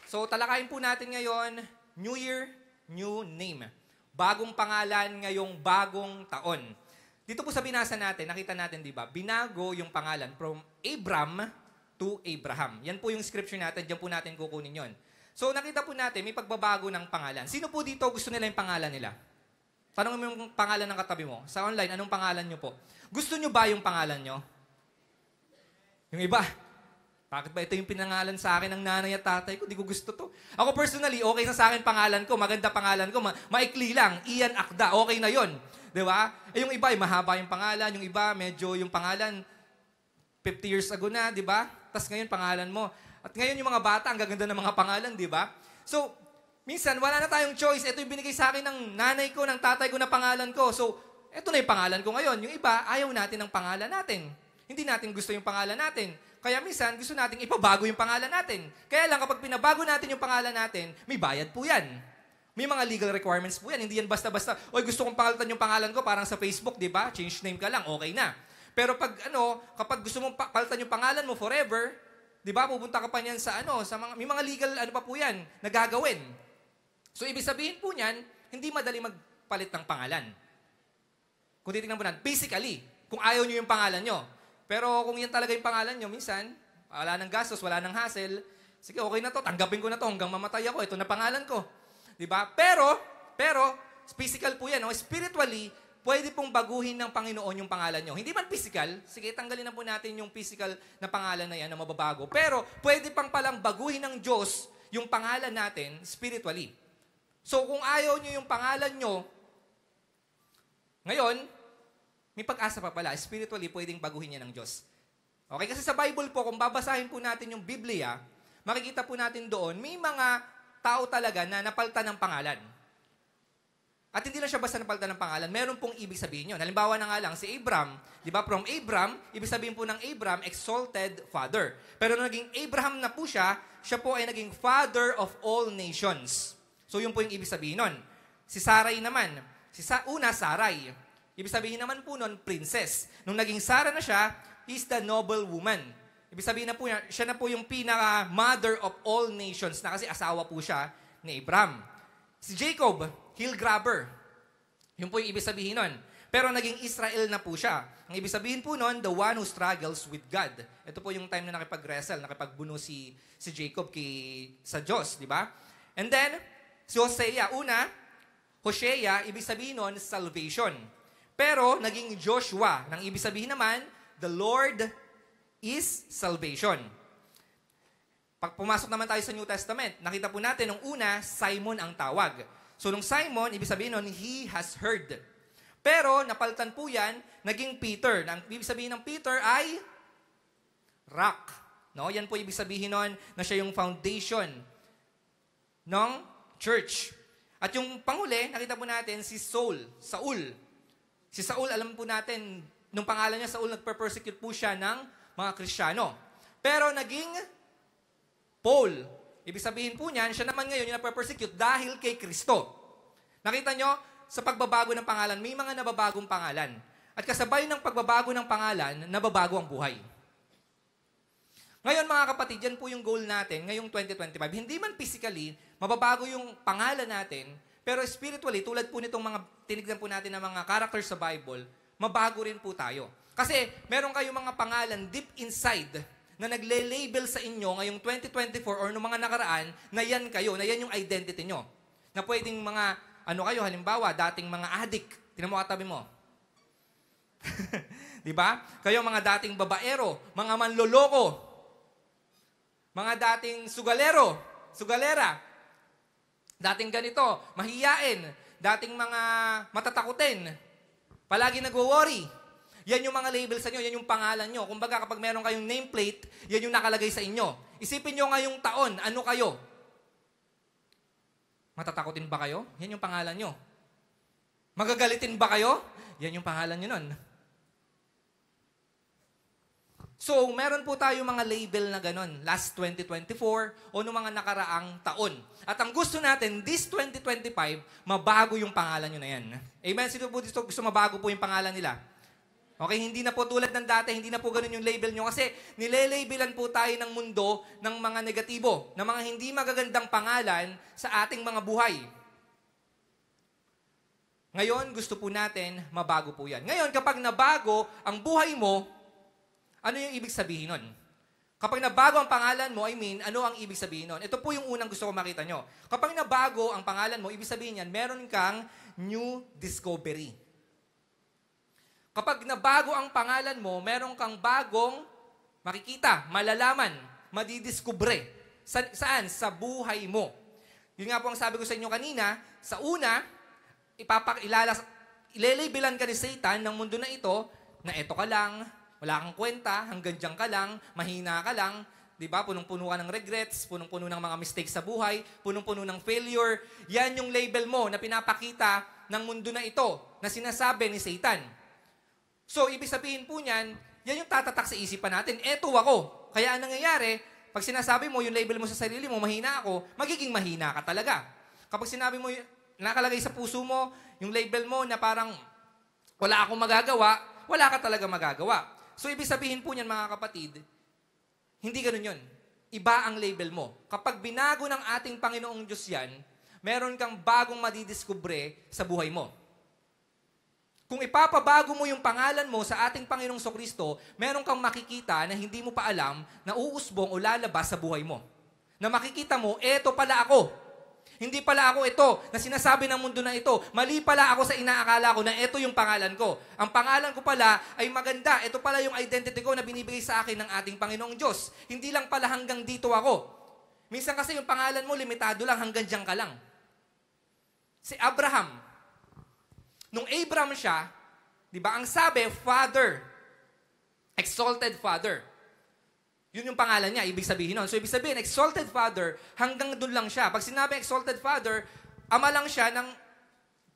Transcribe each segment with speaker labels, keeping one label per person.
Speaker 1: So, talakayin po natin ngayon, New Year, New Name. Bagong pangalan ngayong bagong taon. Dito po sa binasa natin, nakita natin, di ba? Binago yung pangalan from Abram to Abraham. Yan po yung scripture natin, diyan po natin kukunin yon. So, nakita po natin, may pagbabago ng pangalan. Sino po dito gusto nila yung pangalan nila? Tanong mo yung pangalan ng katabi mo. Sa online, anong pangalan nyo po? Gusto nyo ba yung pangalan nyo? Yung iba, bakit ba ito yung pinangalan sa akin ng nanay at tatay ko? Di ko gusto to. Ako personally, okay na sa akin pangalan ko. Maganda pangalan ko. Maikli lang. Ian Akda. Okay na yon. Di ba? Eh, yung iba, mahaba yung pangalan. Yung iba, medyo yung pangalan, 50 years ago na, di ba? Tapos ngayon, pangalan mo. At ngayon, yung mga bata, ang gaganda ng mga pangalan, di ba? So, minsan, wala na tayong choice. Ito yung binigay sa akin ng nanay ko, ng tatay ko na pangalan ko. So, ito na yung pangalan ko ngayon. Yung iba, ayaw natin ng pangalan natin. Hindi natin gusto yung pangalan natin. Kaya minsan, gusto natin ipabago yung pangalan natin. Kaya lang, kapag pinabago natin yung pangalan natin, may bayad po yan. May mga legal requirements po yan. Hindi yan basta-basta, oy, gusto kong palitan yung pangalan ko, parang sa Facebook, di ba? Change name ka lang, okay na. Pero kapag gusto mong palitan yung pangalan mo forever, di ba, pupunta ka pa niyan sa may mga legal, pa po yan, na gagawin. So, ibig sabihin po niyan, hindi madali magpalit ng pangalan. Kung titignan po natin, basically, kung ayaw nyo yung pangalan nyo. Pero kung yan talaga yung pangalan nyo, minsan, wala nang gastos, wala nang hassle, sige, okay na to, tanggapin ko na to, hanggang mamatay ako, ito na pangalan ko. Diba? Pero, physical po yan, no? Spiritually, pwede pong baguhin ng Panginoon yung pangalan nyo. Hindi man physical, sige, tanggalin na po natin yung physical na pangalan na yan na mababago. Pero, pwede pang palang baguhin ng Diyos yung pangalan natin spiritually. So, kung ayaw nyo yung pangalan nyo, ngayon, may pag-asa pa pala. Spiritually, pwedeng baguhin niya ng Diyos. Okay? Kasi sa Bible po, kung babasahin po natin yung Biblia, makikita po natin doon, may mga tao talaga na napalitan ng pangalan. At hindi lang siya basta napalitan ng pangalan, meron pong ibig sabihin yun. Halimbawa na nga lang, si Abram, di ba, from Abram, ibig sabihin po ng Abram, exalted father. Pero nung naging Abraham na po siya po ay naging father of all nations. So, yun po yung ibig sabihin nun. Si Sarai naman, Sarai. Ibig sabihin naman po nun, princess. Nung naging Sarah na siya, is the noble woman. Ibig sabihin na po niya, siya na po yung pinaka-mother of all nations na kasi asawa po siya ni Abraham. Si Jacob, heel grabber. Yun po yung ibig sabihin nun. Pero naging Israel na po siya. Ang ibig sabihin po nun, the one who struggles with God. Ito po yung time na nakipag-wrestle, nakipagbuno si Jacob sa Diyos, di ba? And then, si Hosea, Hosea, ibig sabihin nun, salvation. Pero, naging Joshua. Nang ibig sabihin naman, the Lord is salvation. Pag pumasok naman tayo sa New Testament, nakita po natin, nung una, Simon ang tawag. So, nung Simon, ibig sabihin nun, he has heard. Pero, napalitan po yan, naging Peter. Ang ibig sabihin ng Peter ay rock. No? Yan po ibig sabihin nun, na siya yung foundation ng church. At yung panghuli, nakita po natin, si Saul. Si Saul, alam po natin, nung pangalan niya, Saul, nagper-persecute po siya ng mga Kristiyano. Pero naging Paul. Ibig sabihin po niyan, siya naman ngayon yung nagper-persecute dahil kay Kristo. Nakita nyo, sa pagbabago ng pangalan, may mga nababagong pangalan. At kasabay ng pagbabago ng pangalan, nababago ang buhay. Ngayon mga kapatid, yan po yung goal natin ngayong 2025. Hindi man physically, mababago yung pangalan natin, pero spiritually, tulad po nitong mga tinignan po natin ng mga characters sa Bible, mabago rin po tayo. Kasi meron kayong mga pangalan deep inside na nagle-label sa inyo ngayong 2024 or noong mga nakaraan na yan kayo, na yan yung identity nyo. Na pwedeng mga, kayo, halimbawa, dating mga addict. Tingnan mo katabi mo. Diba? Kayo mga dating babaero, mga manloloko, mga dating sugalera, dating ganito, mahiyain, dating mga matatakutin, palagi nagwo-worry. Yan yung mga label sa inyo, yan yung pangalan nyo. Kumbaga kapag meron kayong nameplate, yan yung nakalagay sa inyo. Isipin nyo ngayong taon, ano kayo? Matatakutin ba kayo? Yan yung pangalan nyo. Magagalitin ba kayo? Yan yung pangalan nyo nun. So, meron po tayo mga label na ganon, last 2024 o noong mga nakaraang taon. At ang gusto natin, this 2025, mabago yung pangalan nyo na yan. Amen? Sino po dito gusto mabago po yung pangalan nila? Okay, hindi na po tulad ng dati, hindi na po ganun yung label nyo kasi nilelabelan po tayo ng mundo ng mga negatibo, ng mga hindi magagandang pangalan sa ating mga buhay. Ngayon, gusto po natin, mabago po yan. Ngayon, kapag nabago ang buhay mo, ano yung ibig sabihin nun? Kapag nabago ang pangalan mo, ano ang ibig sabihin nun? Ito po yung unang gusto ko makita nyo. Kapag nabago ang pangalan mo, ibig sabihin yan, meron kang new discovery. Kapag nabago ang pangalan mo, meron kang bagong makikita, malalaman, madidiskubre. Saan? Sa buhay mo. Yun nga po ang sabi ko sa inyo kanina, sa una, ilalabelan ka ni Satan ng mundo na ito, na eto ka lang, wala kang kwenta, hanggang dyan ka lang, mahina ka lang, di ba? Punong-puno ka ng regrets, punong-puno ng mga mistakes sa buhay, punong-puno ng failure. Yan yung label mo na pinapakita ng mundo na ito, na sinasabi ni Satan. So, ibig sabihin po niyan, yan yung tatatak sa isipan natin. Eto ako. Kaya ang nangyayari, pag sinasabi mo, yung label mo sa sarili mo, mahina ako, magiging mahina ka talaga. Kapag sinabi mo, nakalagay sa puso mo, yung label mo na parang wala akong magagawa, wala ka talaga magagawa. So, ibig sabihin po niyan, mga kapatid, hindi ganun yun. Iba ang label mo. Kapag binago ng ating Panginoong Diyos yan, meron kang bagong madidiskubre sa buhay mo. Kung ipapabago mo yung pangalan mo sa ating Panginoong Sokristo, meron kang makikita na hindi mo pa alam na uusbong o lalabas sa buhay mo. Na makikita mo, eto pala ako. Hindi pala ako ito na sinasabi ng mundo na ito. Mali pala ako sa inaakala ko na ito yung pangalan ko. Ang pangalan ko pala ay maganda. Ito pala yung identity ko na binibigay sa akin ng ating Panginoong Diyos. Hindi lang pala hanggang dito ako. Minsan kasi yung pangalan mo, limitado lang, hanggang diyan ka lang. Si Abraham, nung Abraham siya, di ba, ang sabi, Father, exalted Father. Yun yung pangalan niya, ibig sabihin nun. So, ibig sabihin, exalted Father, hanggang doon lang siya. Pag sinabi exalted Father, ama lang siya ng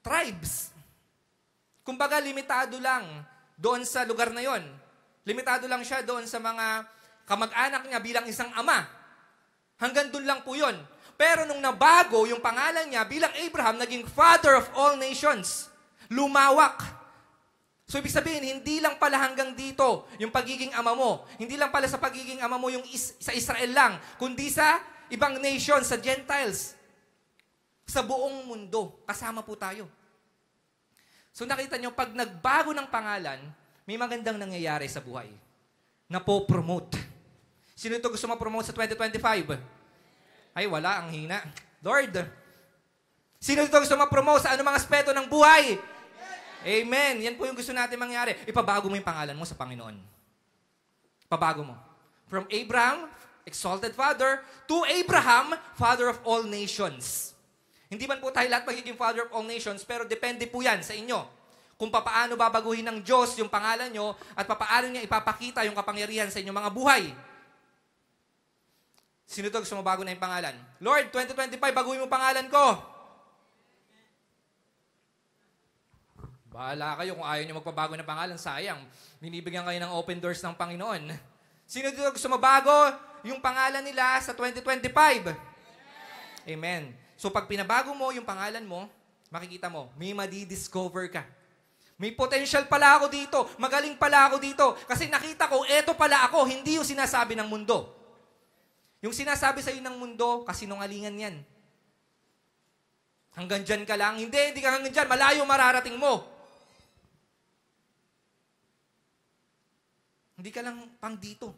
Speaker 1: tribes. Kumbaga, limitado lang doon sa lugar na yon. Limitado lang siya doon sa mga kamag-anak niya bilang isang ama. Hanggang doon lang po yun. Pero nung nabago yung pangalan niya, bilang Abraham, naging Father of all nations. Lumawak. So, ibig sabihin, hindi lang pala hanggang dito yung pagiging ama mo. Hindi lang pala sa pagiging ama mo yung sa Israel lang, kundi sa ibang nation, sa Gentiles. Sa buong mundo. Kasama po tayo. So, nakita nyo, pag nagbago ng pangalan, may magandang nangyayari sa buhay. Napo-promote. Sino ito gusto ma-promote sa 2025? Ay, wala. Ang hina. Lord. Sino ito gusto ma-promote sa anumang aspeto ng buhay? Amen. Yan po yung gusto natin mangyari. Ipabago mo yung pangalan mo sa Panginoon. Pabago mo. From Abraham, exalted father, to Abraham, father of all nations. Hindi man po tayo lahat magiging father of all nations, pero depende po yan sa inyo. Kung papaano babaguhin ng Diyos yung pangalan nyo at papaano niya ipapakita yung kapangyarihan sa inyong mga buhay. Sino to gusto mabago na yung pangalan? Lord, 2025, baguhin mo pangalan ko. Bahala kayo kung ayaw nyo magpabago ng pangalan, sayang. Binibigyan kayo ng open doors ng Panginoon. Sino dito gusto mabago yung pangalan nila sa 2025? Amen. So pag pinabago mo yung pangalan mo, makikita mo, may madidiscover ka. May potential pala ako dito. Magaling pala ako dito. Kasi nakita ko, eto pala ako, hindi yung sinasabi ng mundo. Yung sinasabi sa iyo ng mundo, kasinungalingan yan. Hanggang dyan ka lang. Hindi ka hanggang dyan. Malayo mararating mo. Hindi ka lang pang dito.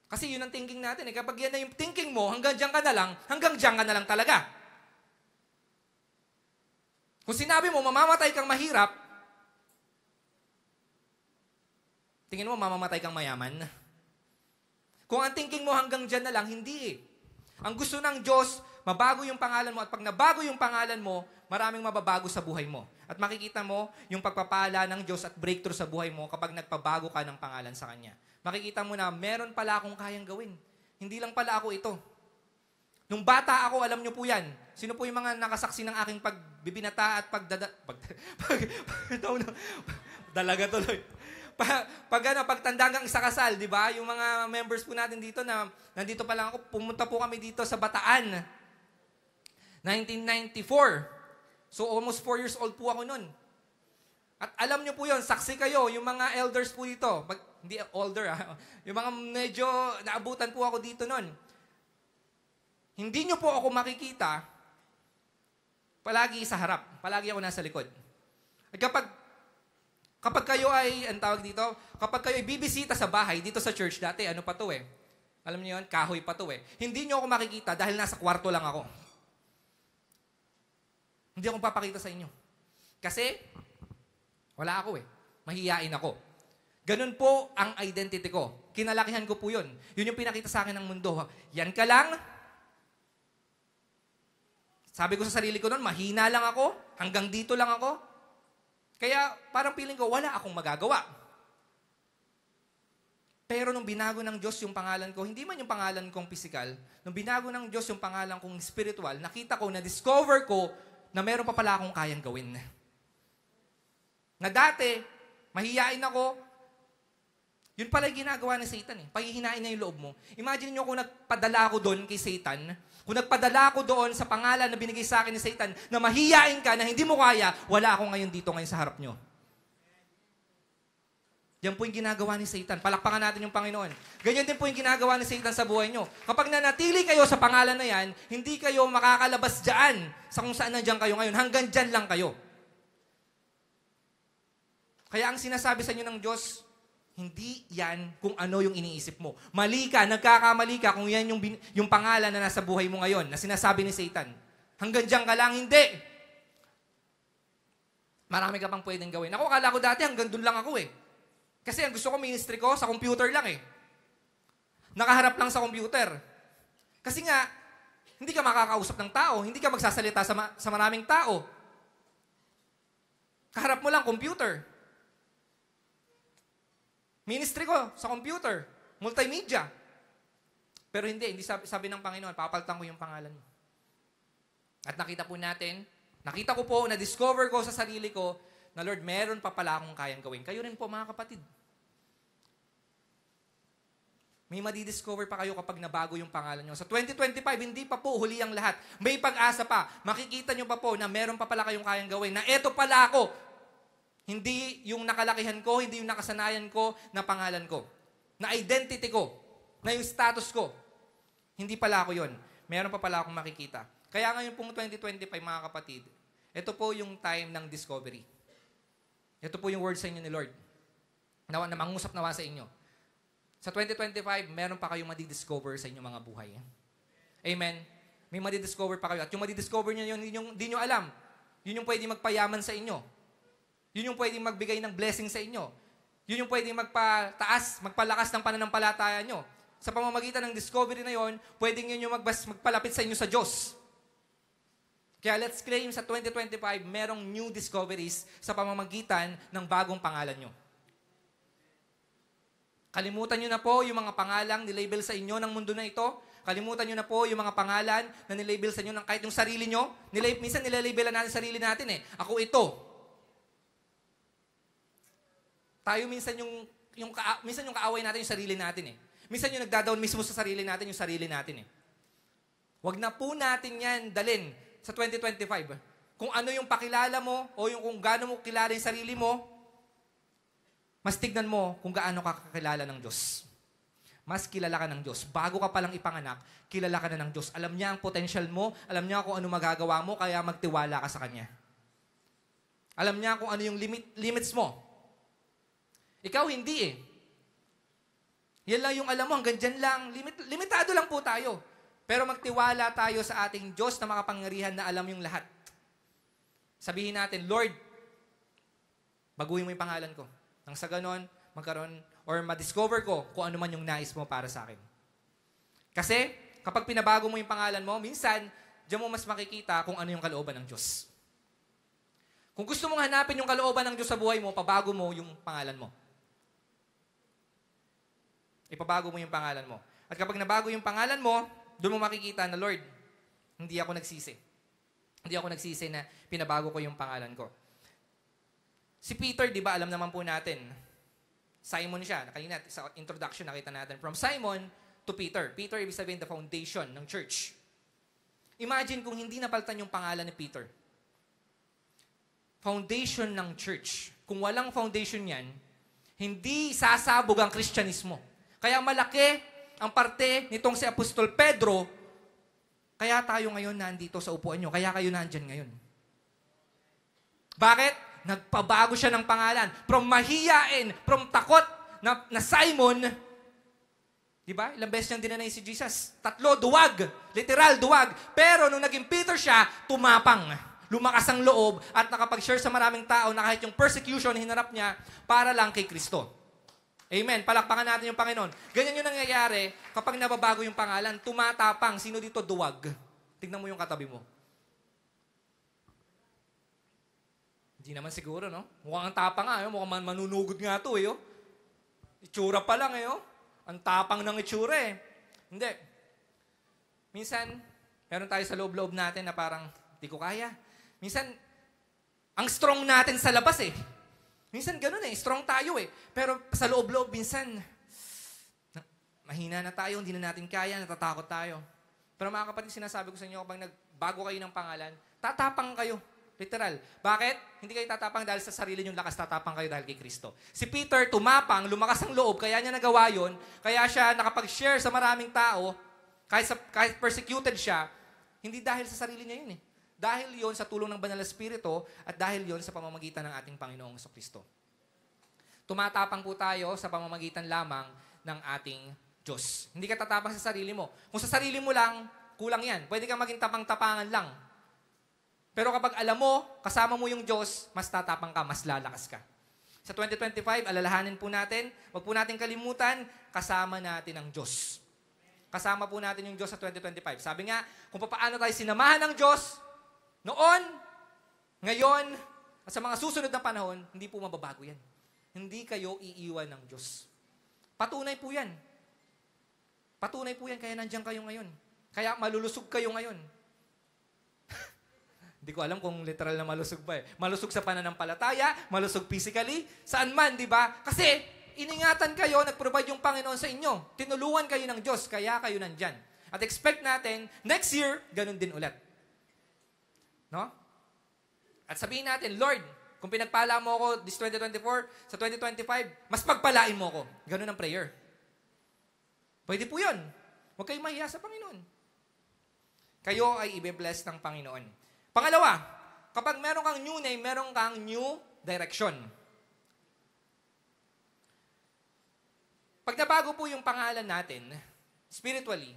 Speaker 1: Kasi yun ang thinking natin. Kapag yan na yung thinking mo, hanggang dyan ka na lang, hanggang dyan ka na lang talaga. Kung sinabi mo, mamamatay kang mahirap, tingin mo, mamamatay kang mayaman. Kung ang thinking mo hanggang dyan na lang, hindi eh. Ang gusto ng Diyos, mabago yung pangalan mo, at pag nabago yung pangalan mo, maraming mababago sa buhay mo. At makikita mo yung pagpapala ng Diyos at breakthrough sa buhay mo kapag nagpabago ka ng pangalan sa Kanya. Makikita mo na meron pala akong kayang gawin. Hindi lang pala ako ito. Nung bata ako, alam nyo po yan. Sino po yung mga nakasaksi ng aking pagbibinata at dalaga tuloy. Pagtanda hanggang isa kasal, di ba? Yung mga members po natin dito na nandito pa lang ako, pumunta po kami dito sa Bataan. 1994. So almost 4 years old po ako nun. At alam nyo po yun, saksi kayo, yung mga elders po dito, hindi older yung mga medyo naabutan po ako dito nun. Hindi nyo po ako makikita palagi sa harap. Palagi ako nasa likod. At kapag kayo ay, ang tawag dito, kapag kayo ay bibisita sa bahay, dito sa church dati, ano pa to eh? Alam niyo yun? Kahoy pa to eh. Hindi nyo ako makikita dahil nasa kwarto lang ako. Hindi ako papakita sa inyo. Kasi, wala ako eh. Mahihiyain ako. Ganun po ang identity ko. Kinalakihan ko po yun. Yun yung pinakita sa akin ng mundo. Yan ka lang. Sabi ko sa sarili ko noon, mahina lang ako. Hanggang dito lang ako. Kaya parang feeling ko, wala akong magagawa. Pero nung binago ng Diyos yung pangalan ko, hindi man yung pangalan kong physical, nung binago ng Diyos yung pangalan kong spiritual, nakita ko, na-discover ko na meron pa pala akong kayang gawin. Na dati, mahihiyain ako, yun pala yung ginagawa ni Satan eh. Pahihinain niya yung loob mo. Imagine nyo kung nagpadala ako doon kay Satan, kung nagpadala ako doon sa pangalan na binigay sa akin ni Satan, na mahihiyain ka, na hindi mo kaya, wala ako ngayon dito ngayon sa harap nyo. Yan po yung ginagawa ni Satan. Palakpakan natin yung Panginoon. Ganyan din po yung ginagawa ni Satan sa buhay nyo. Kapag nanatili kayo sa pangalan na yan, hindi kayo makakalabas dyan sa kung saan nandiyan kayo ngayon. Hanggang dyan lang kayo. Kaya ang sinasabi sa inyo ng Diyos, hindi yan kung ano yung iniisip mo. Mali ka, nagkakamali ka kung yan yung pangalan na nasa buhay mo ngayon, na sinasabi ni Satan. Hanggang dyan ka lang, hindi. Marami ka pang pwedeng gawin. Ako, kala ko dati hanggang dun lang ako eh. Kasi ang gusto ko ministry ko, sa computer lang eh. Nakaharap lang sa computer. Kasi nga, hindi ka makakausap ng tao, hindi ka magsasalita sa maraming tao. Kaharap mo lang, computer. Ministry ko sa computer, multimedia. Pero hindi sabi ng Panginoon, papalitan ko yung pangalan mo. At nakita po natin, nakita ko po, na-discover ko sa sarili ko, na Lord, meron pa pala akong kayang gawin. Kayo rin po, mga kapatid. May madidiscover pa kayo kapag nabago yung pangalan nyo. Sa 2025, hindi pa po huli ang lahat. May pag-asa pa. Makikita nyo pa po na meron pa pala kayong kayang gawin. Na eto pala ako. Hindi yung nakalakihan ko, hindi yung nakasanayan ko na pangalan ko. Na identity ko. Na yung status ko. Hindi pala ako yun. Meron pa pala akong makikita. Kaya ngayon pong 2025, mga kapatid, ito po yung time ng discovery. Ito po yung word sa inyo ni Lord. Na mangusap nawa sa inyo. Sa 2025, meron pa kayong madidiscover sa inyong mga buhay. Amen? May madidiscover pa kayo. At yung madidiscover nyo, hindi nyo alam. Yun yung pwede magpayaman sa inyo. Yun yung pwedeng magbigay ng blessing sa inyo. Yun yung pwedeng magpalakas ng pananampalataya nyo. Sa pamamagitan ng discovery na yon, pwedeng yun yung magpalapit sa inyo sa Diyos. Kaya let's claim sa 2025, merong new discoveries sa pamamagitan ng bagong pangalan nyo. Kalimutan nyo na po yung mga pangalang nilabel sa inyo ng mundo na ito. Kalimutan nyo na po yung mga pangalan na nilabel sa inyo ng kahit yung sarili nyo. Minsan nilalabelan natin sarili natin eh. Ako ito. Tayo minsan minsan yung kaaway natin yung sarili natin eh. Minsan yung nagdadaon mismo sa sarili natin yung sarili natin eh. Wag na po natin yan dalin sa 2025. Kung ano yung pakilala mo o yung kung gaano mo kilala yung sarili mo, mas tignan mo kung gaano ka kakilala ng Diyos. Mas kilala ka ng Diyos. Bago ka palang ipanganak, kilala ka na ng Diyos. Alam niya ang potential mo, alam niya kung ano magagawa mo, kaya magtiwala ka sa Kanya. Alam niya kung ano yung limits mo. Ikaw hindi eh. Yan lang yung alam mo, hanggang dyan lang. Limitado lang po tayo. Pero magtiwala tayo sa ating Diyos na makapangyarihan na alam yung lahat. Sabihin natin, Lord, baguhin mo yung pangalan ko. Nang sa ganon, magkaroon or ma-discover ko kung ano man yung nais mo para sa akin. Kasi, kapag pinabago mo yung pangalan mo, minsan, diyan mo mas makikita kung ano yung kalooban ng Diyos. Kung gusto mong hanapin yung kalooban ng Diyos sa buhay mo, pabago mo yung pangalan mo. Ipabago mo yung pangalan mo. At kapag nabago yung pangalan mo, doon mo makikita na, Lord, hindi ako nagsisi. Hindi ako nagsisi na pinabago ko yung pangalan ko. Si Peter, di ba, alam naman po natin, Simon siya. Kanina, sa introduction, nakita natin, from Simon to Peter. Peter, ibig sabihin, the foundation ng church. Imagine kung hindi napalitan yung pangalan ni Peter. foundation ng church. Kung walang foundation yan, hindi sasabog ang Kristyanismo. Kaya malaki ang parte nitong si Apostol Pedro, kaya tayo ngayon nandito sa upuan nyo, kaya kayo nandyan ngayon. Bakit? Nagpabago siya ng pangalan. From mahiyain, from takot na Simon, di ba? Ilang beses niyang dinanay si Jesus. 3, duwag. Literal, duwag. Pero nung naging Peter siya, tumapang. Lumakas ang loob at nakapag-share sa maraming tao na kahit yung persecution, hinarap niya para lang kay Kristo. Amen. Palakpakan natin yung Panginoon. Ganyan yung nangyayari kapag nababago yung pangalan. Tumatapang. Sino dito duwag? Tignan mo yung katabi mo. Hindi naman siguro, no? Mukhang ang tapang nga. Mukhang manunugod nga ito, eh. Itsura pa lang, eh. Ang tapang ng itsura, eh. Hindi. Minsan, meron tayo sa loob-loob natin na parang, di ko kaya. Minsan, ang strong natin sa labas, eh. Minsan ganun, eh. Strong tayo, eh. Pero sa loob-loob, minsan, mahina na tayo, hindi na natin kaya, natatakot tayo. Pero mga kapatid, sinasabi ko sa inyo, kapag nagbago kayo ng pangalan, tatapang kayo. Literal. Bakit? Hindi kayo tatapang dahil sa sarili niyong lakas, tatapang kayo dahil kay Kristo. Si Peter, tumapang, lumakas ang loob, kaya niya nagawa yun, kaya siya nakapag-share sa maraming tao, kahit persecuted siya, hindi dahil sa sarili niya yun, eh. Dahil yon sa tulong ng Banal na Espiritu at dahil yon sa pamamagitan ng ating Panginoong Kristo. Tumatapang po tayo sa pamamagitan lamang ng ating Diyos. Hindi ka tatapang sa sarili mo. Kung sa sarili mo lang, kulang yan. Pwede kang maging tapang-tapangan lang. Pero kapag alam mo, kasama mo yung Diyos, mas tatapang ka, mas lalakas ka. Sa 2025, alalahanin po natin, wag po natin kalimutan, kasama natin ang Diyos. Kasama po natin yung Diyos sa 2025. Sabi nga, kung paano tayo sinamahan ng Diyos, noon, ngayon, at sa mga susunod na panahon, hindi po mababago yan. Hindi kayo iiwan ng Diyos. Patunay po yan. Patunay po yan, kaya nandiyan kayo ngayon. Kaya malulusog kayo ngayon. Hindi ko alam kung literal na malusog ba eh. Malusog sa pananampalataya, malusog physically, saan man, di ba? Kasi, iningatan kayo, nag-provide yung Panginoon sa inyo. Tinulungan kayo ng Diyos, kaya kayo nandyan. At expect natin, next year, ganun din ulit. No? At sabihin natin, Lord, kung pinagpala mo ako this 2024, sa 2025, mas pagpalain mo ako. Ganun ang prayer. Pwede po yun. Huwag kayong mahiya sa Panginoon. Kayo ay ibe-bless ng Panginoon. Pangalawa, kapag meron kang new name, meron kang new direction. Pag nabago po yung pangalan natin, spiritually,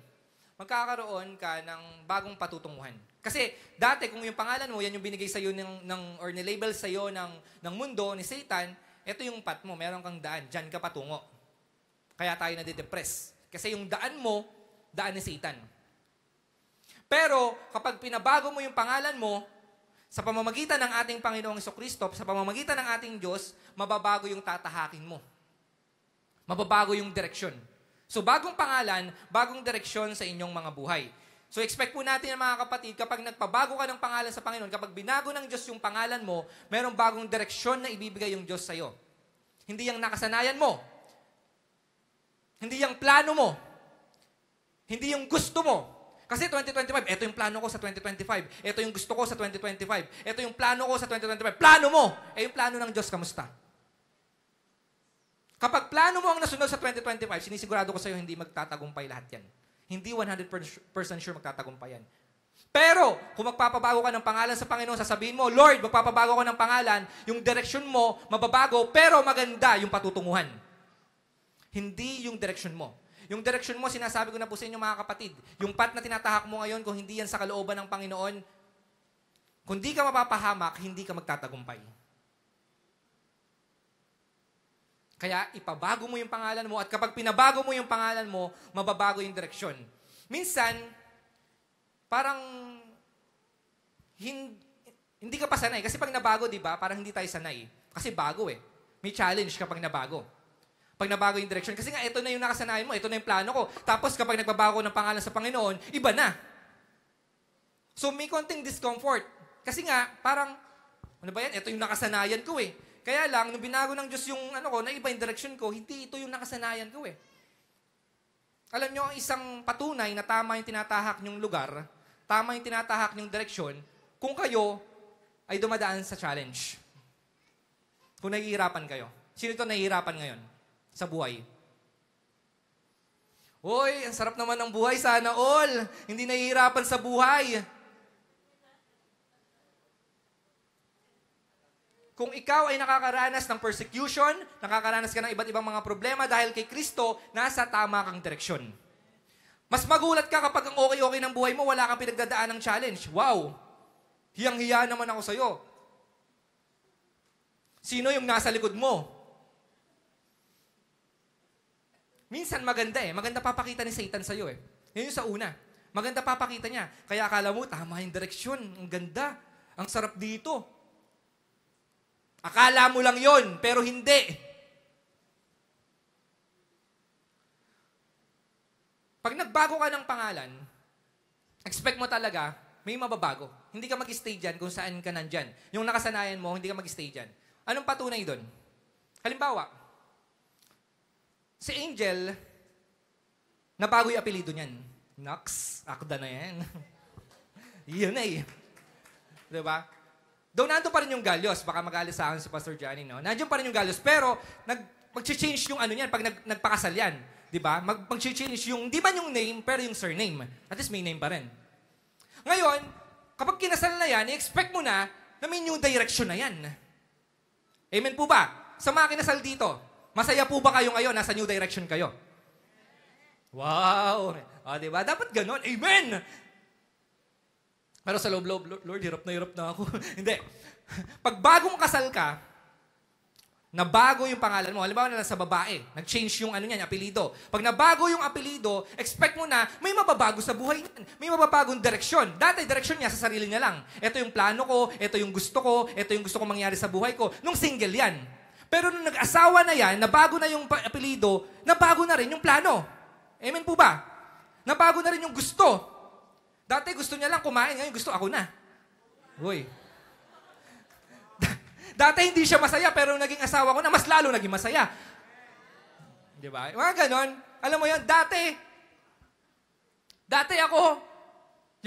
Speaker 1: magkakaroon ka ng bagong patutunguhan. Kasi dati kung yung pangalan mo, yan yung binigay sa'yo or nilabel sa'yo ng mundo, ni Satan, ito yung path mo, meron kang daan, dyan ka patungo. Kaya tayo nade-depress. Kasi yung daan mo, daan ni Satan. Pero kapag pinabago mo yung pangalan mo, sa pamamagitan ng ating Panginoong Jesucristo, sa pamamagitan ng ating Diyos, mababago yung tatahakin mo. Mababago yung direksyon. So bagong pangalan, bagong direksyon sa inyong mga buhay. So expect po natin mga kapatid, kapag nagpabago ka ng pangalan sa Panginoon, kapag binago ng Diyos yung pangalan mo, merong bagong direksyon na ibibigay yung Diyos sa'yo. Hindi yung nakasanayan mo. Hindi yung plano mo. Hindi yung gusto mo. Kasi 2025, ito yung plano ko sa 2025. Ito yung gusto ko sa 2025. Ito yung plano ko sa 2025. Plano mo! Yung plano ng Diyos, kamusta? Kapag plano mo ang nasunod sa 2025, sinisigurado ko sa iyo, hindi magtatagumpay lahat yan. Hindi 100% sure magtatagumpay yan. Pero, kung magpapabago ka ng pangalan sa Panginoon, sasabihin mo, Lord, magpapabago ko ng pangalan, yung direction mo, mababago, pero maganda yung patutunguhan. Hindi yung direction mo. Yung direction mo, sinasabi ko na po sa inyo mga kapatid, yung path na tinatahak mo ngayon, kung hindi yan sa kalooban ng Panginoon, kung di ka mapapahamak, hindi ka magtatagumpay. Kaya ipabago mo yung pangalan mo at kapag pinabago mo yung pangalan mo, mababago yung direksyon. Minsan, parang hindi ka pa sanay. Kasi pag nabago, di ba, parang hindi tayo sanay. Kasi bago eh. May challenge kapag nabago. Pag nabago yung direction. Kasi nga, ito na yung nakasanayan mo, ito na yung plano ko. Tapos kapag nagbabago ng pangalan sa Panginoon, iba na. So may konting discomfort. Kasi nga, parang, ano ba yan? Ito yung nakasanayan ko eh. Kaya lang, nung binago ng Diyos yung naiba yung direction ko, hindi ito yung nakasanayan ko eh. Alam nyo, ang isang patunay na tama yung tinatahak nyong lugar, tama yung tinatahak nyong direksyon, kung kayo ay dumadaan sa challenge. Kung nahihirapan kayo. Sino ito nahihirapan ngayon sa buhay? Hoy, ang sarap naman ng buhay. Sana all. Hindi nahihirapan sa buhay. Kung ikaw ay nakakaranas ng persecution, nakakaranas ka ng iba't ibang mga problema dahil kay Kristo, nasa tama kang direksyon. Mas magulat ka kapag ang okay-okay ng buhay mo, wala kang pinagdadaan ng challenge. Wow! Hiyang-hiya naman ako sa'yo. Sino yung nasa likod mo? Minsan maganda eh. Maganda papakita ni Satan sa'yo eh. Yun yung sa una. Maganda papakita niya. Kaya akala mo, tama yung direksyon. Ang ganda. Ang sarap dito. Akala mo lang yon, pero hindi. Pag nagbago ka ng pangalan, expect mo talaga, may mababago. Hindi ka mag-stay dyan kung saan ka nandyan. Yung nakasanayan mo, hindi ka mag-stay dyan. Anong patunay doon? Halimbawa, si Angel, nabago yung apelido niyan. Nox, akda na yan. Yun na eh. Diba? Though nandun pa rin yung Galios, baka magalit sa akin si Pastor Johnny, no? Nandun pa rin yung Galios, pero mag-change yung ano niyan pag nagpakasal yan. Diba? Mag-change yung, di ba yung name, pero yung surname. At least may name pa rin. Ngayon, kapag kinasal na yan, i-expect mo na may new direction na yan. Amen po ba? Sa mga kinasal dito, masaya po ba kayo ngayon? Nasa new direction kayo? Wow! O, diba? Dapat ganon. Amen! Pero sa loob, Lord, hirap na ako. Hindi. Pag bagong kasal ka, nabago yung pangalan mo. Halimbawa na sa babae, nag-change yung apelido. Pag nabago yung apelido, expect mo na may mababago sa buhay niyan. May mababagong direksyon. Dati, direksyon niya sa sarili niya lang. Ito yung plano ko, ito yung gusto ko, ito yung gusto ko mangyari sa buhay ko. Nung single yan. Pero nung nag-asawa na yan, nabago na yung apelido, nabago na rin yung plano. Amen po ba? Nabago na rin yung gusto. Dati gusto niya lang kumain, ngayon gusto ako na. Uy. Dati hindi siya masaya, pero naging asawa ko na, mas lalo naging masaya. Di ba? Mga ganon. Alam mo yun, dati ako,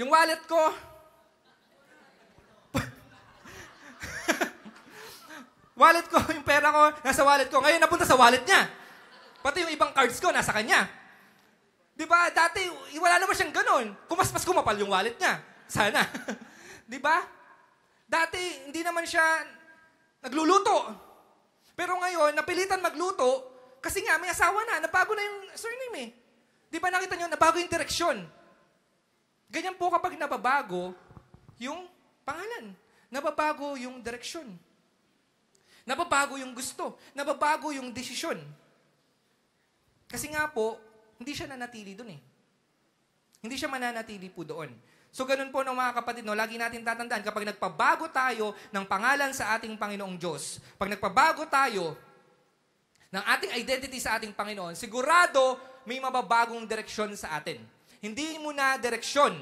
Speaker 1: yung wallet ko, yung pera ko, nasa wallet ko. Ngayon napunta sa wallet niya. Pati yung ibang cards ko, nasa kanya. Di ba? Dati, wala naman siyang ganon. Kumaspas kumapal yung wallet niya. Sana. Di ba? Dati, hindi naman siya nagluluto. Pero ngayon, napilitan magluto kasi nga may asawa na. Nabago na yung surname eh. Di ba nakita nyo? Nabago yung direksyon. Ganyan po kapag nababago yung pangalan. Nababago yung direksyon. Nababago yung gusto. Nababago yung desisyon. Kasi nga po, hindi siya nanatili doon eh. Hindi siya mananatili po doon. So, ganun po ng mga kapatid, no? Lagi natin tatandaan, kapag nagpabago tayo ng pangalan sa ating Panginoong Diyos, pag nagpabago tayo ng ating identity sa ating Panginoon, sigurado may mababagong direksyon sa atin. Hindi mo na direksyon.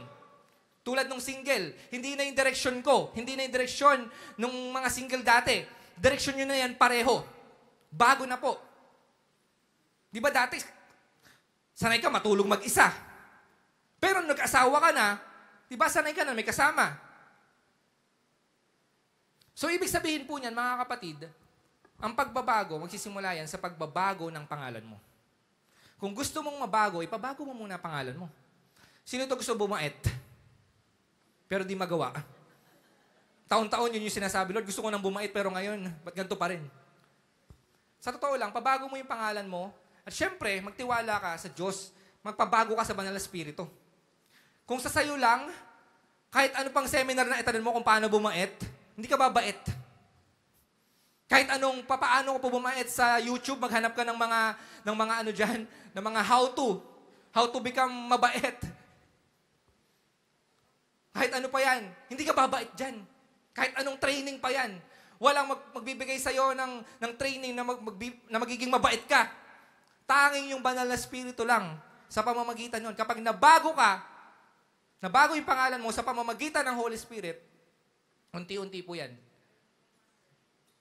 Speaker 1: Tulad ng single, hindi na yung direksyon ko, hindi na yung direksyon ng mga single dati. Direksyon nyo na yan pareho. Bago na po. Di ba dati, sanay ka matulog mag-isa. Pero nag-asawa ka na, diba sanay ka na may kasama? So, ibig sabihin po niyan, mga kapatid, ang pagbabago, magsisimula yan sa pagbabago ng pangalan mo. Kung gusto mong mabago, ipabago mo muna pangalan mo. Sino to gusto bumait? Pero di magawa. Taon-taon yun yung sinasabi, Lord, gusto ko nang bumait, pero ngayon, ba't ganito pa rin? Sa totoo lang, pabago mo yung pangalan mo, at syempre, magtiwala ka sa Diyos, magpabago ka sa Banal na Espiritu. Kung sa sayo lang, kahit ano pang seminar na itanong mo kung paano bumait, hindi ka babait. Kahit paano ko po bumait sa YouTube, maghanap ka ng mga ano dyan, ng mga how to become mabait. Kahit ano pa yan, hindi ka babait dyan. Kahit anong training pa yan. Walang magbibigay sa'yo ng training na magiging mabait ka. Tanging yung Banal na Espiritu lang sa pamamagitan nun. Kapag nabago yung pangalan mo sa pamamagitan ng Holy Spirit, unti-unti po yan.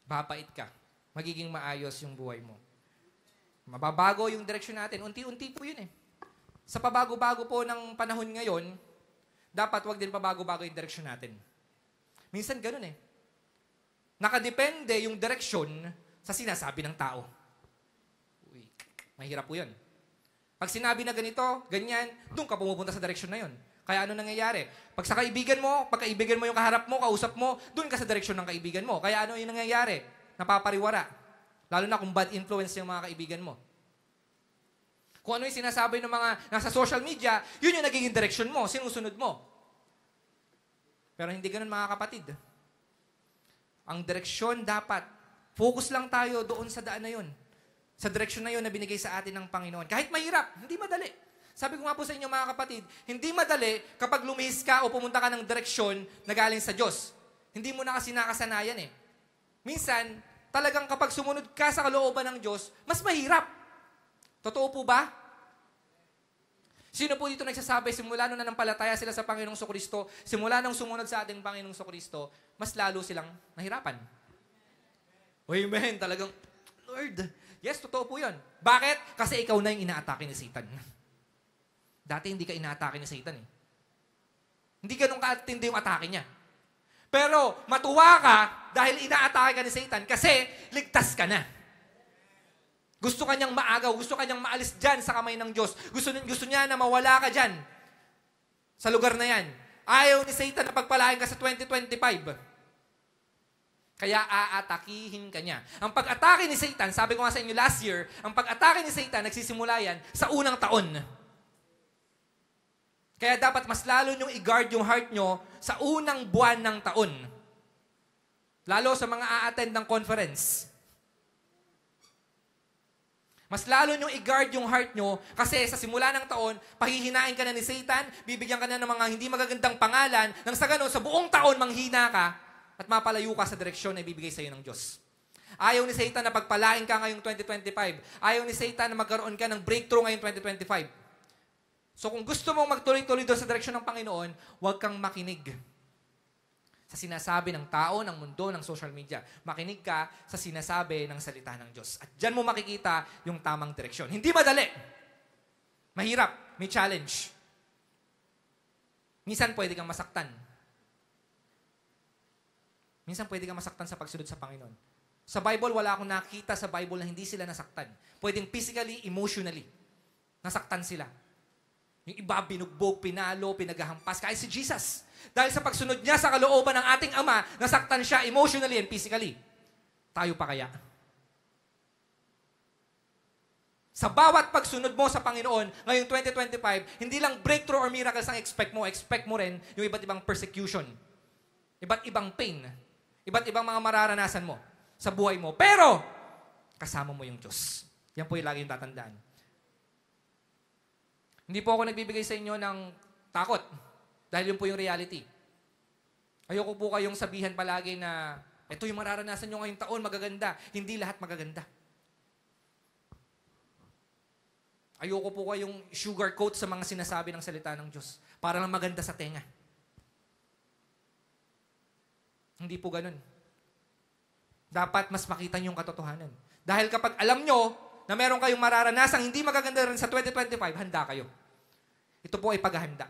Speaker 1: Babait ka. Magiging maayos yung buhay mo. Mababago yung direksyon natin. Unti-unti po yun eh. Sa pabago-bago po ng panahon ngayon, dapat wag din pabago-bago yung direksyon natin. Minsan ganun eh. Nakadepende yung direksyon sa sinasabi ng tao. Uy, mahirap po yun. Pag sinabi na ganito, ganyan, doon ka pumupunta sa direksyon na yun. Kaya ano nangyayari? Pag sa kaibigan mo, pagkaibigan mo yung kaharap mo, kausap mo, doon ka sa direksyon ng kaibigan mo. Kaya ano yung nangyayari? Napapariwara. Lalo na kung bad influence yung mga kaibigan mo. Kung ano yung sinasabi ng mga nasa social media, yun yung nagiging direksyon mo, sinusunod mo. Pero hindi ganun mga kapatid. Ang direksyon dapat, focus lang tayo doon sa daan na yun. Sa direksyon na yun na binigay sa atin ng Panginoon. Kahit mahirap, hindi madali. Sabi ko nga po sa inyo mga kapatid, hindi madali kapag lumihis ka o pumunta ka ng direksyon na galing sa Diyos. Hindi mo na kasi nakasanayan eh. Minsan, talagang kapag sumunod ka sa kalooban ng Diyos, mas mahirap. Totoo po ba? Sino po dito nagsasabi, simula nung nanampalataya sila sa Panginoong Sokristo, simula nung sumunod sa ating Panginoong Sokristo, mas lalo silang nahirapan? Amen. Talagang, Lord, yes, totoo po yun. Bakit? Kasi ikaw na yung ina-atake ni Satan. Dati hindi ka ina-atake ni Satan eh. Hindi ganun katindi yung atake niya. Pero matuwa ka dahil ina-atake ka ni Satan kasi ligtas ka na. Gusto kanyang maagaw, gusto kanyang maalis dyan sa kamay ng Diyos. Gusto niya na mawala ka dyan sa lugar na yan. Ayaw ni Satan na pagpalain ka sa 2025. Kaya aatakihin ka niya. Ang pag-atake ni Satan, sabi ko nga sa inyo last year, ang pag-atake ni Satan, nagsisimula yan sa unang taon. Kaya dapat mas lalo nyong i-guard yung heart nyo sa unang buwan ng taon. Lalo sa mga a-attend ng conference. Mas lalo nyong i-guard yung heart nyo kasi sa simula ng taon, pahihinain ka na ni Satan, bibigyan ka na ng mga hindi magagandang pangalan, nang sa ganun, sa buong taon manghina ka, at mapalayo ka sa direksyon na ibibigay sa iyo ng Diyos. Ayaw ni Satan na pagpalain ka ngayong 2025. Ayaw ni Satan na magkaroon ka ng breakthrough ngayong 2025. So kung gusto mong magtuloy-tuloy doon sa direksyon ng Panginoon, huwag kang makinig sa sinasabi ng tao, ng mundo, ng social media. Makinig ka sa sinasabi ng salita ng Diyos. At dyan mo makikita yung tamang direksyon. Hindi madali. Mahirap. May challenge. Minsan pwede kang masaktan. Minsan pwede kang masaktan sa pagsunod sa Panginoon. Sa Bible, wala akong nakita sa Bible na hindi sila nasaktan. Pwedeng physically, emotionally. Nasaktan sila. Yung iba, binugbog, pinalo, pinagahampas. Kahit si Jesus. Dahil sa pagsunod niya sa kalooban ng ating Ama, nasaktan siya emotionally and physically. Tayo pa kaya? Sa bawat pagsunod mo sa Panginoon, ngayong 2025, hindi lang breakthrough or miracles ang expect mo rin yung iba't ibang persecution. Iba't ibang pain. Iba't ibang mga mararanasan mo sa buhay mo. Pero, kasama mo yung Diyos. Yan po yung lagi yung tatandaan. Hindi po ako nagbibigay sa inyo ng takot. Dahil yun po yung reality. Ayoko po kayong sabihan palagi na, ito yung mararanasan nyo ngayong taon, magaganda. Hindi lahat magaganda. Ayoko po kayong sugarcoat sa mga sinasabi ng salita ng Diyos. Para lang maganda sa tenga. Hindi po ganun. Dapat mas makita niyo yung katotohanan. Dahil kapag alam nyo na meron kayong mararanasang hindi magaganda rin sa 2025, handa kayo. Ito po ay paghahanda.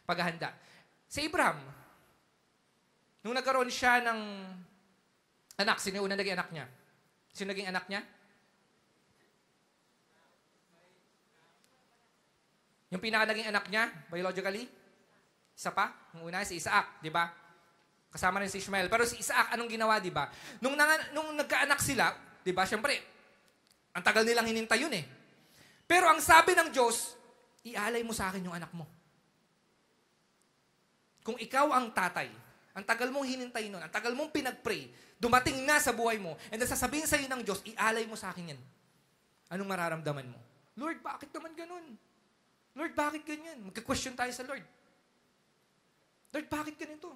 Speaker 1: Paghahanda. Si Abraham, nung nagkaroon siya ng anak, sino yung unang naging anak niya? Sino naging anak niya? Yung pinaka naging anak niya, biologically? Isa pa? Yung una, si Isaac, di ba? Kasama rin si Ishmael. Pero si Isaac, anong ginawa, di ba? Nung nagkaanak sila, di ba, syempre, ang tagal nilang hinintay yun eh. Pero ang sabi ng Diyos, ialay mo sa akin yung anak mo. Kung ikaw ang tatay, ang tagal mong hinintay nun, ang tagal mong pinag-pray, dumating na sa buhay mo, and then sasabihin sa'yo ng Diyos, ialay mo sa akin yan. Anong mararamdaman mo? Lord, bakit naman ganun? Lord, bakit ganyan? Magka-question tayo sa Lord. Lord, bakit ganito?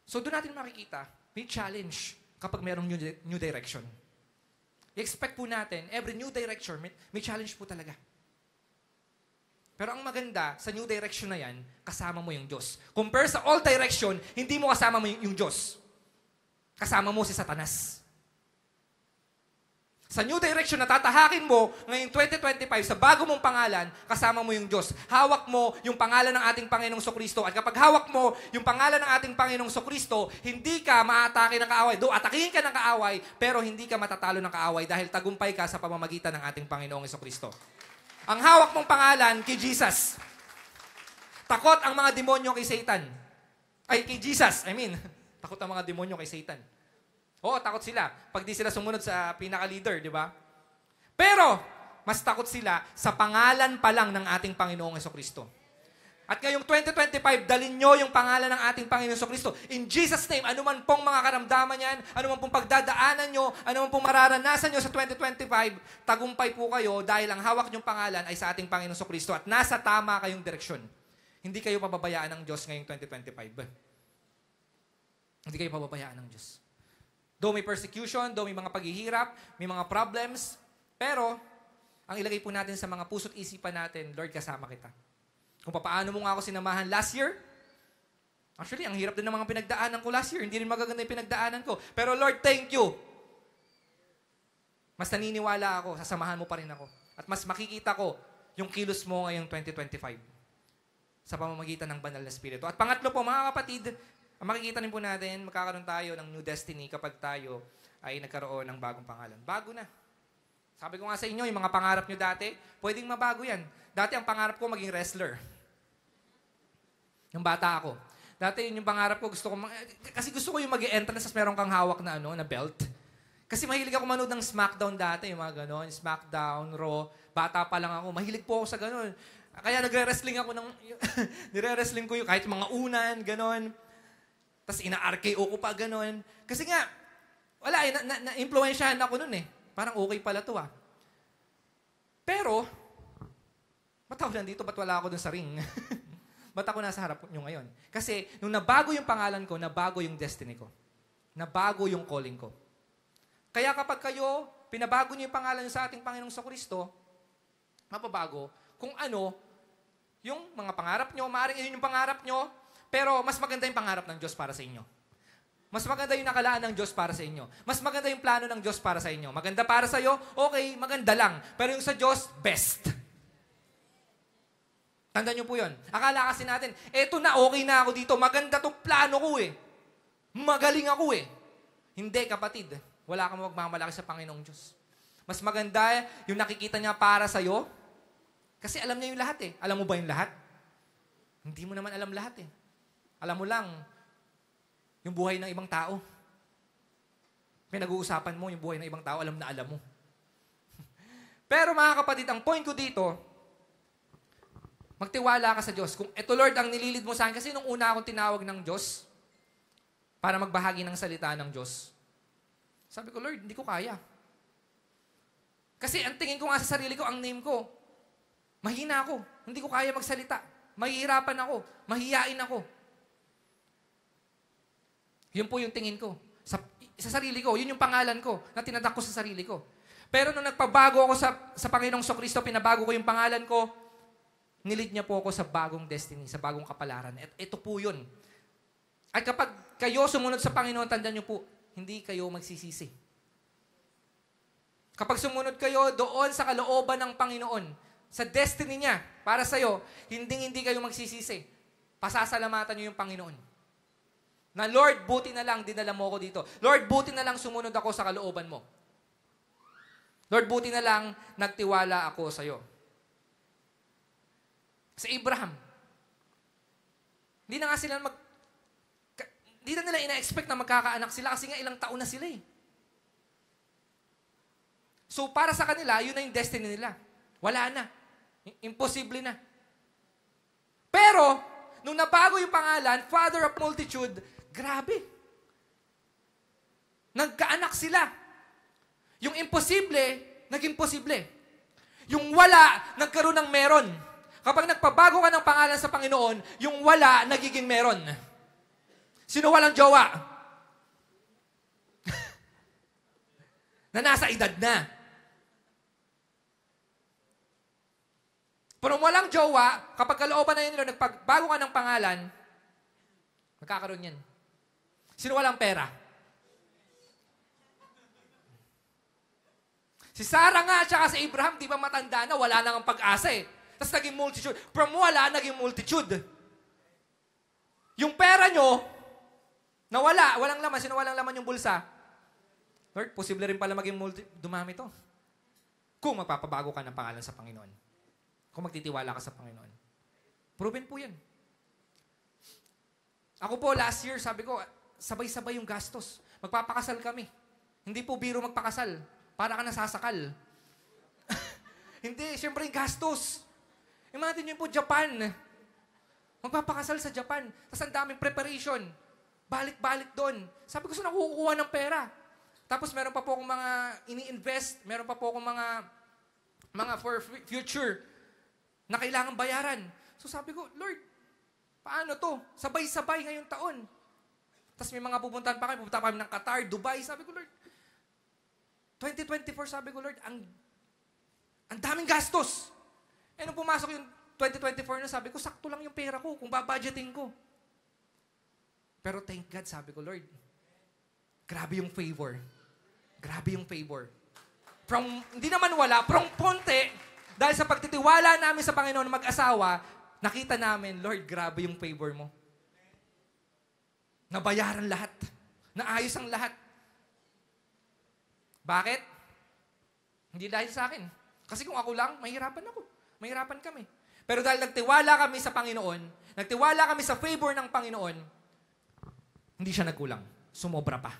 Speaker 1: So, doon natin makikita, may challenge kapag mayroong new direction. I-expect po natin, every new direction, may challenge po talaga. Pero ang maganda, sa new direction na yan, kasama mo yung Diyos. Compare sa all direction, hindi mo kasama mo yung Diyos. Kasama mo si Satanas. Sa new direction na tatahakin mo ngayong 2025 sa bago mong pangalan, kasama mo yung Diyos. Hawak mo yung pangalan ng ating Panginoong Sokristo. At kapag hawak mo yung pangalan ng ating Panginoong Sokristo, hindi ka maatake ng kaaway. Do atakihin ka ng kaaway, pero hindi ka matatalo ng kaaway dahil tagumpay ka sa pamamagitan ng ating Panginoong Sokristo. Ang hawak mong pangalan kay Jesus. Takot ang mga demonyo kay Satan. Ay, kay Jesus, takot ang mga demonyo kay Satan. Oo, takot sila pag di sila sumunod sa pinaka-leader, di ba? Pero, mas takot sila sa pangalan pa lang ng ating Panginoong Jesucristo. At ngayong 2025, dalin nyo yung pangalan ng ating Panginoong Jesucristo. In Jesus' name, anuman pong mga karamdaman yan, anuman pong pagdadaanan nyo, anuman pong mararanasan nyo sa 2025, tagumpay po kayo dahil ang hawak nyong pangalan ay sa ating Panginoong Jesucristo at nasa tama kayong direksyon. Hindi kayo pababayaan ng Diyos ngayong 2025. Hindi kayo pababayaan ng Diyos. Though may persecution, though may mga paghihirap, may mga problems, pero ang ilagay po natin sa mga puso't isipan natin, Lord, kasama kita. Kung paano mo nga ako sinamahan last year, actually, ang hirap din ng mga pinagdaanan ko last year. Hindi rin magaganda yung pinagdaanan ko. Pero Lord, thank you. Mas naniniwala ako, sasamahan mo pa rin ako. At mas makikita ko yung kilos mo ngayong 2025 sa pamamagitan ng banal na Espiritu. At pangatlo po, mga kapatid, makikita rin po natin, magkakaroon tayo ng new destiny kapag tayo ay nagkaroon ng bagong pangalan. Bago na. Sabi ko nga sa inyo, yung mga pangarap nyo dati, pwedeng mabago yan. Dati ang pangarap ko maging wrestler. Yung bata ako. Dati yun yung pangarap ko, kasi gusto ko yung mag-entrance tapos meron kang hawak na, na belt. Kasi mahilig ako manood ng SmackDown dati, yung mga ganon, SmackDown, Raw. Bata pa lang ako, mahilig po ako sa ganon. Kaya nagre-wrestling ako nire-wrestling ko yung kahit mga unan, ganon. Tapos ina-RKO ko pa, gano'n. Kasi nga, wala na-influensyahan ako nun eh. Parang okay pala to Pero, ba't ako nandito? Ba't wala ako dun sa ring? Ba't ako nasa harap nyo ngayon? Kasi, nung nabago yung pangalan ko, nabago yung destiny ko. Nabago yung calling ko. Kaya kapag kayo, pinabago nyo yung pangalan sa ating Panginoong Sokristo, mapabago kung ano, yung mga pangarap nyo, maaaring yun yung pangarap nyo, pero mas maganda yung pangarap ng Diyos para sa inyo. Mas maganda yung nakalaan ng Diyos para sa inyo. Mas maganda yung plano ng Diyos para sa inyo. Maganda para sa iyo, okay, maganda lang. Pero yung sa Diyos, best. Tandaan niyo po yun. Akala kasi natin, eto na, okay na ako dito. Maganda tong plano ko Magaling ako Hindi, kapatid. Wala kang magmamalaki sa Panginoong Diyos. Mas maganda yung nakikita niya para sa iyo. Kasi alam niya yung lahat Alam mo ba yung lahat? Hindi mo naman alam lahat Alam mo lang, yung buhay ng ibang tao. Pinag-uusapan mo yung buhay ng ibang tao, alam na alam mo. Pero mga kapatid, ang point ko dito, magtiwala ka sa Diyos. Kung ito Lord ang nililid mo sa akin, kasi nung una akong tinawag ng Diyos para magbahagi ng salita ng Diyos, sabi ko, Lord, hindi ko kaya. Kasi ang tingin ko nga sa sarili ko, ang name ko, mahina ako. Hindi ko kaya magsalita. Mahihirapan ako. Mahiyain ako. Yun po yung tingin ko. Sa sarili ko. Yun yung pangalan ko na tinadak ko sa sarili ko. Pero nung nagpabago ako sa Panginoong Sokristo, pinabago ko yung pangalan ko, nilid niya po ako sa bagong destiny, sa bagong kapalaran. At ito po yun. At kapag kayo sumunod sa Panginoon, tandaan niyo po, hindi kayo magsisisi. Kapag sumunod kayo doon sa kalooban ng Panginoon, sa destiny niya, para sa'yo, hindi kayo magsisisi. Pasasalamatan niyo yung Panginoon. Na Lord, buti na lang dinala mo ako dito. Lord, buti na lang sumunod ako sa kalooban mo. Lord, buti na lang nagtiwala ako sa iyo. Sa Abraham, hindi na nila ina-expect na magkakaanak sila kasi nga ilang taon na sila So para sa kanila, yun na yung destiny nila. Wala na. Imposible na. Pero, nung nabago yung pangalan, Father of Multitude, grabe. Nagkaanak sila. Yung imposible, naging posible. Yung wala, nagkaroon ng meron. Kapag nagpabago ka ng pangalan sa Panginoon, yung wala, nagiging meron. Sino walang jowa? Na nasa edad na. Pero walang jowa, kapag kalooban na yun nila, nagpagbago ka ng pangalan, magkakaroon yan. Sino walang pera? Si Sarah nga, tsaka si Abraham, di ba matanda na, wala nang pag-asa eh. Tapos naging multitude. From wala, naging multitude. Yung pera nyo, nawala, walang laman. Sino walang laman yung bulsa? Lord, posible rin pala maging dumami to. Kung magpapabago ka ng pangalan sa Panginoon. Kung magtitiwala ka sa Panginoon. Proven po yan. Ako po, last year, sabi ko, sabay-sabay yung gastos. Magpapakasal kami. Hindi po biro magpakasal. Para ka nasasakal. Hindi, syempre yung gastos. Imagine nyo po, Japan. Magpapakasal sa Japan. Tapos ang daming preparation. Balik-balik doon. Sabi ko, saan ako kukuha ng pera? Tapos meron pa po akong mga ini-invest. Meron pa po akong mga for future na kailangan bayaran. So sabi ko, Lord, paano to? Sabay-sabay ngayong taon. Tapos may mga pupuntahan pa kami. Pupunta kami ng Qatar, Dubai. Sabi ko, Lord, 2024, sabi ko, Lord, ang daming gastos. Eh, nung pumasok yung 2024 na, sabi ko, sakto lang yung pera ko kung babudgeting ko. Pero thank God, sabi ko, Lord, grabe yung favor. Grabe yung favor. From, hindi naman wala, from ponte, dahil sa pagtitiwala namin sa Panginoon mag-asawa, nakita namin, Lord, grabe yung favor mo. Nabayaran lahat. Naayos ang lahat. Bakit? Hindi dahil sa akin. Kasi kung ako lang, mahirapan ako. Mahirapan kami. Pero dahil nagtiwala kami sa Panginoon, nagtiwala kami sa favor ng Panginoon, hindi siya nagkulang. Sumobra pa.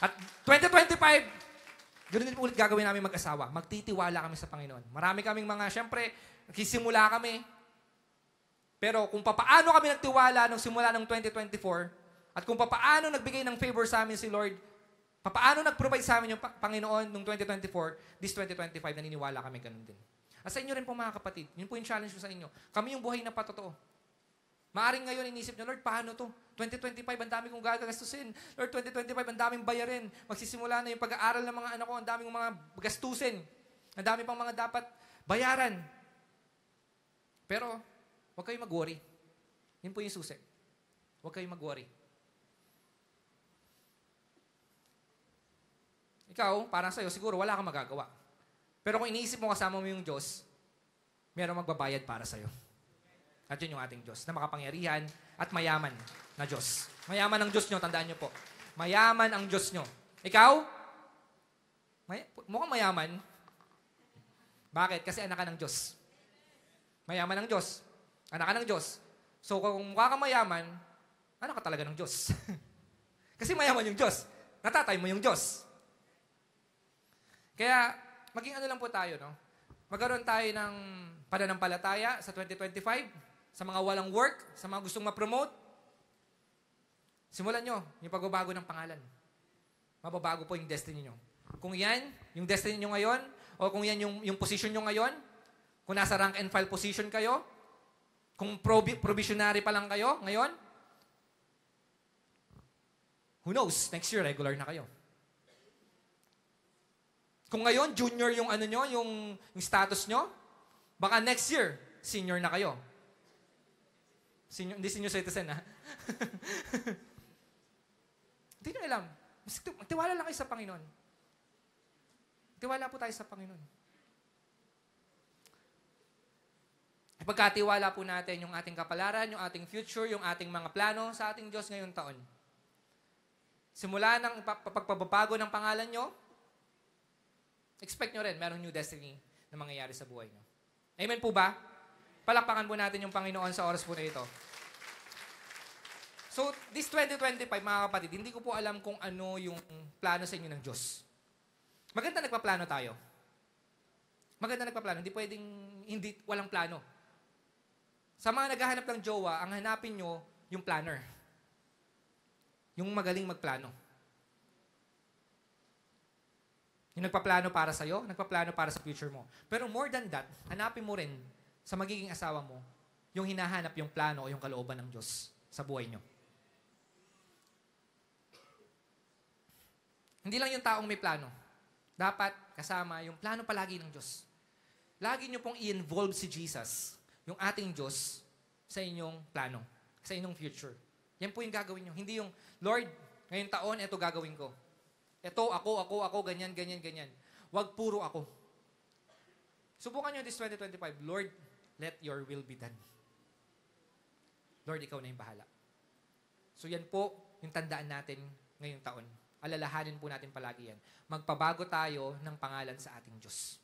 Speaker 1: At 2025, ganoon din ulit gagawin namin mag-asawa. Magtitiwala kami sa Panginoon. Marami kaming mga, syempre, nagsisimula kami. Pero kung papaano kami nagtiwala nung simula ng 2024, at kung papaano nagbigay ng favor sa amin si Lord, papaano nag-provide sa amin yung Panginoon nung 2024, this 2025, naniniwala kami ganun din. At sa inyo rin po mga kapatid, yun po yung challenge ko sa inyo. Kami yung buhay na patotoo. Maaring ngayon inisip nyo, Lord, paano to? 2025, ang dami kong gagastusin. Lord, 2025, ang daming bayarin. Magsisimula na yung pag-aaral ng mga anak ko, ang daming mga gastusin. Ang dami pang mga dapat bayaran. Pero, huwag kayong mag-worry. Yun po yung susi. Huwag kayong mag-worry. Ikaw, parang sa'yo, siguro wala kang magagawa. Pero kung iniisip mo kasama mo yung Diyos, mayroong magbabayad para sa'yo. At yun yung ating Diyos, na makapangyarihan at mayaman na Diyos. Mayaman ang Diyos nyo, tandaan nyo po. Mayaman ang Diyos nyo. Ikaw? Mukhang mayaman. Bakit? Kasi anak ka ng Diyos. Mayaman ang Diyos. Anak ka ng Diyos. So kung mukha kang mayaman, anak ka talaga ng Diyos. Kasi mayaman yung Diyos. Natatay mo yung Diyos. Kaya, maging ano lang po tayo, no? Magkaroon tayo ng pananampalataya sa 2025, sa mga walang work, sa mga gustong ma-promote. Simulan nyo yung pagbabago ng pangalan. Mababago po yung destiny nyo. Kung yan, yung destiny nyo ngayon, o kung yan yung position nyo ngayon, kung nasa rank and file position kayo, kung probationary pa lang kayo ngayon, who knows, next year regular na kayo. Kung ngayon, junior yung ano nyo, yung status nyo, baka next year, senior na kayo. Senior, hindi senior citizen, ha? Hindi nyo alam. Tiwala lang kayo sa Panginoon. Tiwala po tayo sa Panginoon. Pagkatiwala po natin yung ating kapalaran, yung ating future, yung ating mga plano sa ating Diyos ngayong taon. Simula ng pagpapabago ng pangalan nyo, expect nyo rin, merong new destiny na mangyayari sa buhay nyo. Amen po ba? Palakpakan po natin yung Panginoon sa oras po na ito. So, this 2025, mga kapatid, hindi ko po alam kung ano yung plano sa inyo ng Diyos. Maganda nagpaplano tayo. Maganda nagpaplano. Hindi pwedeng walang plano. Sa mga naghahanap ng jowa, ang hanapin nyo yung planner. Yung magaling magplano. Yung nagpaplano para sa'yo, nagpaplano para sa future mo. Pero more than that, hanapin mo rin sa magiging asawa mo yung hinahanap yung plano o yung kalooban ng Diyos sa buhay nyo. Hindi lang yung taong may plano. Dapat kasama yung plano palagi ng Diyos. Lagi nyo pong i-involve si Jesus, yung ating Diyos, sa inyong plano, sa inyong future. Yan po yung gagawin nyo. Hindi yung, Lord, ngayong taon, ito gagawin ko. Ito, ako, ganyan. Huwag puro ako. Subukan nyo this 2025, Lord, let your will be done. Lord, ikaw na yung bahala. So yan po yung tandaan natin ngayong taon. Alalahanin po natin palagi yan. Magpabago tayo ng pangalan sa ating Diyos.